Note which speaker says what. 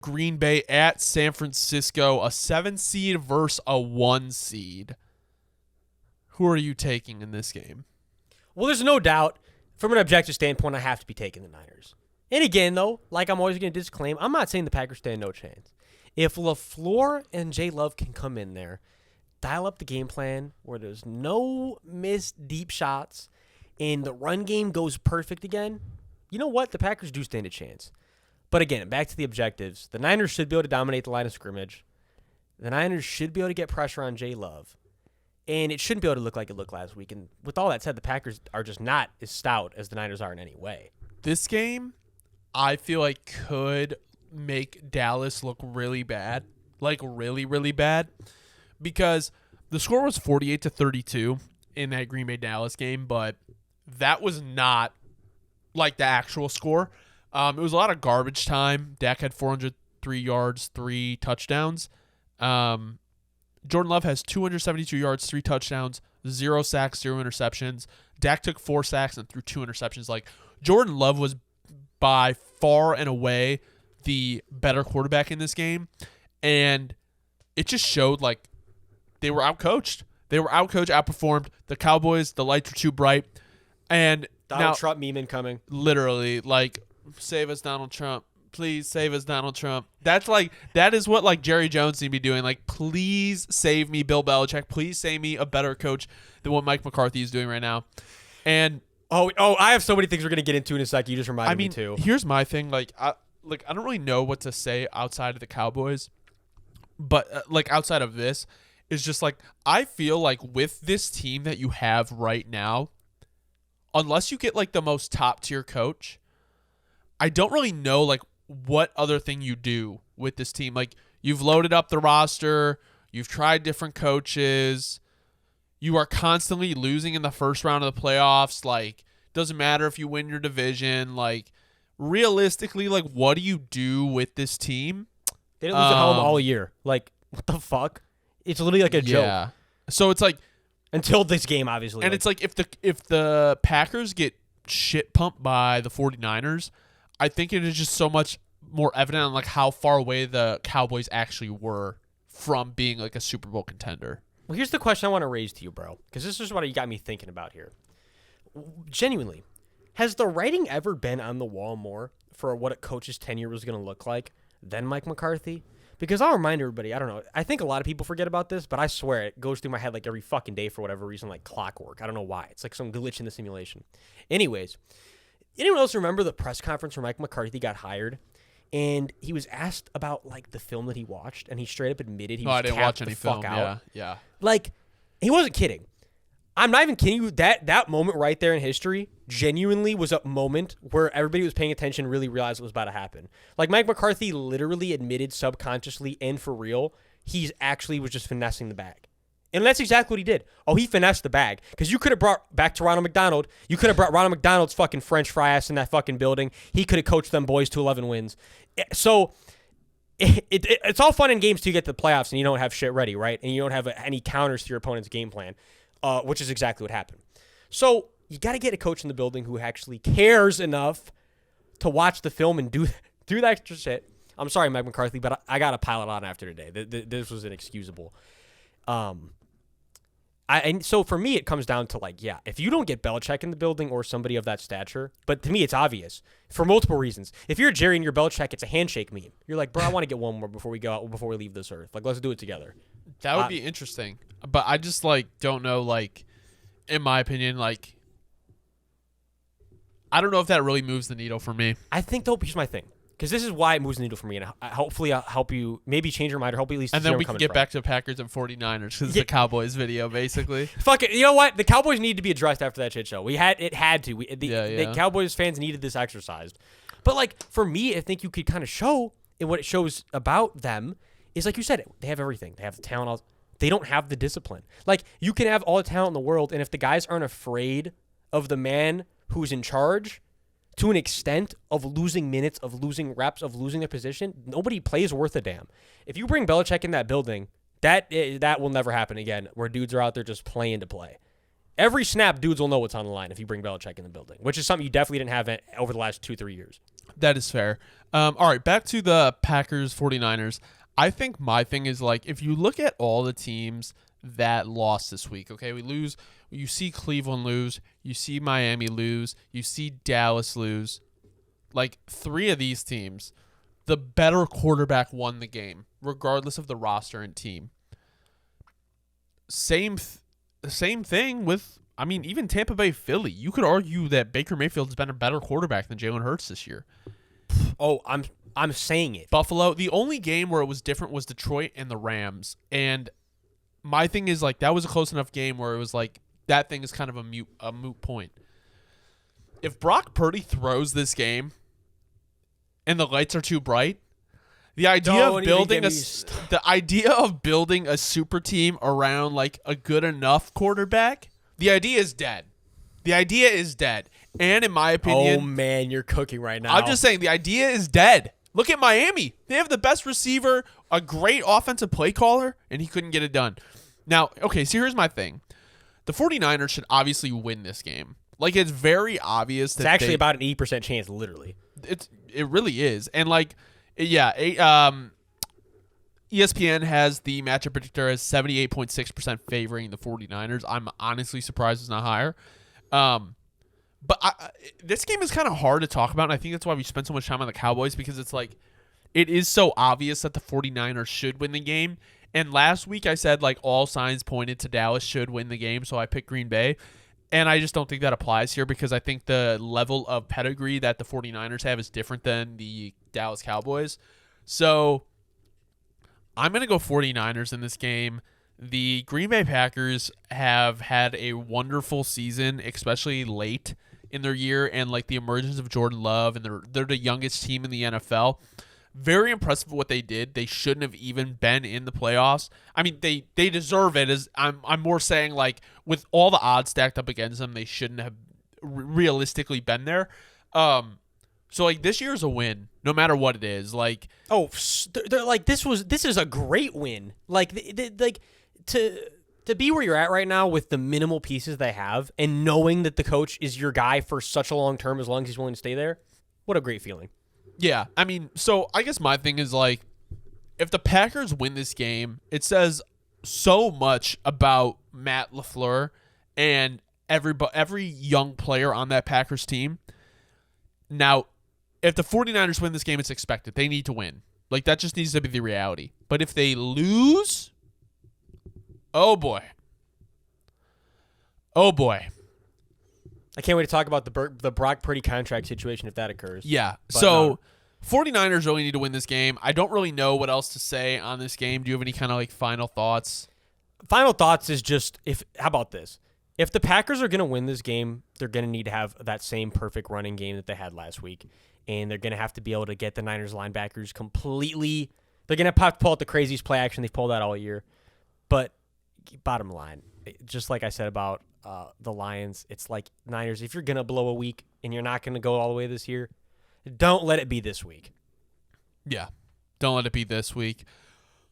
Speaker 1: Green Bay at San Francisco, a 7 seed versus a 1 seed. Who are you taking in this game?
Speaker 2: Well, there's no doubt, from an objective standpoint, I have to be taking the Niners. And again, though, like I'm always going to disclaim, I'm not saying the Packers stand no chance. If LaFleur and J. Love can come in there, dial up the game plan where there's no missed deep shots, and the run game goes perfect again, you know what? The Packers do stand a chance. But again, back to the objectives. The Niners should be able to dominate the line of scrimmage. The Niners should be able to get pressure on J. Love. And it shouldn't be able to look like it looked last week. And with all that said, the Packers are just not as stout as the Niners are in any way.
Speaker 1: This game, I feel like, could make Dallas look really bad. Like, really, really bad. Because the score was 48-32 in that Green Bay-Dallas game, but that was not like the actual score. It was a lot of garbage time. Dak had 403 yards, 3 touchdowns. Jordan Love has 272 yards, 3 touchdowns, 0 sacks, 0 interceptions. Dak took 4 sacks and threw 2 interceptions. Like, Jordan Love was by far and away the better quarterback in this game. And it just showed, like, they were outcoached. They were outcoached, outperformed. The Cowboys, the lights were too bright. And
Speaker 2: Donald Trump meme incoming.
Speaker 1: Literally, like, save us, Donald Trump. Please save us, Donald Trump. That is what, like, Jerry Jones need to be doing. Like, please save me, Bill Belichick. Please save me a better coach than what Mike McCarthy is doing right now. And
Speaker 2: oh, I have so many things we're gonna get into in a sec. You just reminded me too.
Speaker 1: Here's my thing. I don't really know what to say outside of the Cowboys, but outside of this, is just like, I feel like with this team that you have right now, unless you get like the most top tier coach, I don't really know like what other thing you do with this team. Like, you've loaded up the roster, you've tried different coaches, you are constantly losing in the first round of the playoffs. Like, doesn't matter if you win your division. Like, realistically, like, what do you do with this team?
Speaker 2: They didn't lose at home all year. Like, what the fuck? It's literally like a joke.
Speaker 1: Yeah. So it's like,
Speaker 2: until this game, obviously.
Speaker 1: And it's like, if the Packers get shit pumped by the 49ers, I think it is just so much more evident on like how far away the Cowboys actually were from being like a Super Bowl contender.
Speaker 2: Well, here's the question I want to raise to you, bro, because this is what you got me thinking about here. Genuinely, has the writing ever been on the wall more for what a coach's tenure was going to look like than Mike McCarthy? Because I'll remind everybody, I don't know, I think a lot of people forget about this, but I swear it goes through my head like every fucking day for whatever reason, like clockwork. I don't know why. It's like some glitch in the simulation. Anyways, anyone else remember the press conference where Mike McCarthy got hired? And he was asked about like the film that he watched, and he straight up admitted he was
Speaker 1: I didn't watch any film.
Speaker 2: Out.
Speaker 1: Yeah.
Speaker 2: Like, he wasn't kidding. I'm not even kidding you. That moment right there in history genuinely was a moment where everybody was paying attention and really realized what was about to happen. Like, Mike McCarthy literally admitted subconsciously and for real, he's actually was just finessing the bag. And that's exactly what he did. Oh, he finessed the bag. Because you could have brought back to Ronald McDonald. You could have brought Ronald McDonald's fucking French fry ass in that fucking building. He could have coached them boys to 11 wins. So it's all fun and games till you get to the playoffs and you don't have shit ready, right? And you don't have any counters to your opponent's game plan, which is exactly what happened. So you got to get a coach in the building who actually cares enough to watch the film and do that extra shit. I'm sorry, Mike McCarthy, but I got to pile it on after today. This was inexcusable. And so for me, it comes down to like, yeah, if you don't get Belichick in the building or somebody of that stature, but to me, it's obvious for multiple reasons. If you're Jerry and you're Belichick, it's a handshake meme. You're like, bro, I want to get one more before we go out, before we leave this earth. Like, let's do it together.
Speaker 1: That would be interesting. But I just like don't know, like, in my opinion, like, I don't know if that really moves the needle for me.
Speaker 2: I think though, here's my thing. Because this is why it moves the needle for me, and hopefully I'll help you maybe change your mind or help you at least.
Speaker 1: And then we can get back to Packers and 49ers because it's the Cowboys video, basically.
Speaker 2: Fuck it. You know what? The Cowboys need to be addressed after that shit show. It had to. The Cowboys fans needed this exercised. But like for me, I think you could kind of show, and what it shows about them is like you said, they have everything. They have the talent. They don't have the discipline. Like, you can have all the talent in the world, and if the guys aren't afraid of the man who's in charge, to an extent of losing minutes, of losing reps, of losing their position, nobody plays worth a damn. If you bring Belichick in that building, that will never happen again, where dudes are out there just playing to play. Every snap, dudes will know what's on the line if you bring Belichick in the building, which is something you definitely didn't have over the last 2-3 years.
Speaker 1: That is fair. All right, back to the Packers 49ers. I think my thing is like if you look at all the teams that lost this week, okay, we lose. You see Cleveland lose. You see Miami lose. You see Dallas lose. Like 3 of these teams, the better quarterback won the game, regardless of the roster and team. Same thing with, I mean, even Tampa Bay, Philly. You could argue that Baker Mayfield's been a better quarterback than Jalen Hurts this year.
Speaker 2: Oh, I'm saying it.
Speaker 1: Buffalo, the only game where it was different was Detroit and the Rams. And my thing is like that was a close enough game where it was like that thing is kind of a moot point. If Brock Purdy throws this game and the lights are too bright, the idea of building a super team around like a good enough quarterback, the idea is dead. The idea is dead. And in my opinion,
Speaker 2: oh man, you're cooking right now.
Speaker 1: I'm just saying the idea is dead. Look at Miami. They have the best receiver, a great offensive play caller, and he couldn't get it done. Now, okay, so here's my thing. The 49ers should obviously win this game. Like, it's very obvious that
Speaker 2: it's actually about an 80% chance, literally.
Speaker 1: It really is. And, like, yeah, ESPN has the matchup predictor as 78.6% favoring the 49ers. I'm honestly surprised it's not higher. But this game is kind of hard to talk about, and I think that's why we spend so much time on the Cowboys, because it's like it is so obvious that the 49ers should win the game. And last week I said like all signs pointed to Dallas should win the game, so I picked Green Bay. And I just don't think that applies here because I think the level of pedigree that the 49ers have is different than the Dallas Cowboys. So I'm going to go 49ers in this game. The Green Bay Packers have had a wonderful season, especially late in their year, and like the emergence of Jordan Love, and they're the youngest team in the NFL. Very impressive what they did. They shouldn't have even been in the playoffs. I mean, they deserve it. As I'm more saying, like with all the odds stacked up against them, they shouldn't have realistically been there. So like this year's a win, no matter what it is. Like
Speaker 2: they're like this is a great win. Like to be where you're at right now with the minimal pieces they have, and knowing that the coach is your guy for such a long term, as long as he's willing to stay there, what a great feeling.
Speaker 1: Yeah, I mean, so I guess my thing is like, if the Packers win this game, it says so much about Matt LaFleur and every young player on that Packers team. Now, if the 49ers win this game, it's expected. They need to win. Like, that just needs to be the reality. But if they lose, oh boy. Oh boy.
Speaker 2: I can't wait to talk about the Brock Purdy contract situation if that occurs.
Speaker 1: Yeah. So 49ers really need to win this game. I don't really know what else to say on this game. Do you have any kind of like final thoughts?
Speaker 2: Final thoughts is just how about this? If the Packers are going to win this game, they're going to need to have that same perfect running game that they had last week. And they're going to have to be able to get the Niners linebackers completely. They're going to have to pull out the craziest play action they've pulled out all year. But bottom line, just like I said about the Lions, it's like Niners, if you're going to blow a week and you're not going to go all the way this year, don't let it be this week.
Speaker 1: Yeah, don't let it be this week.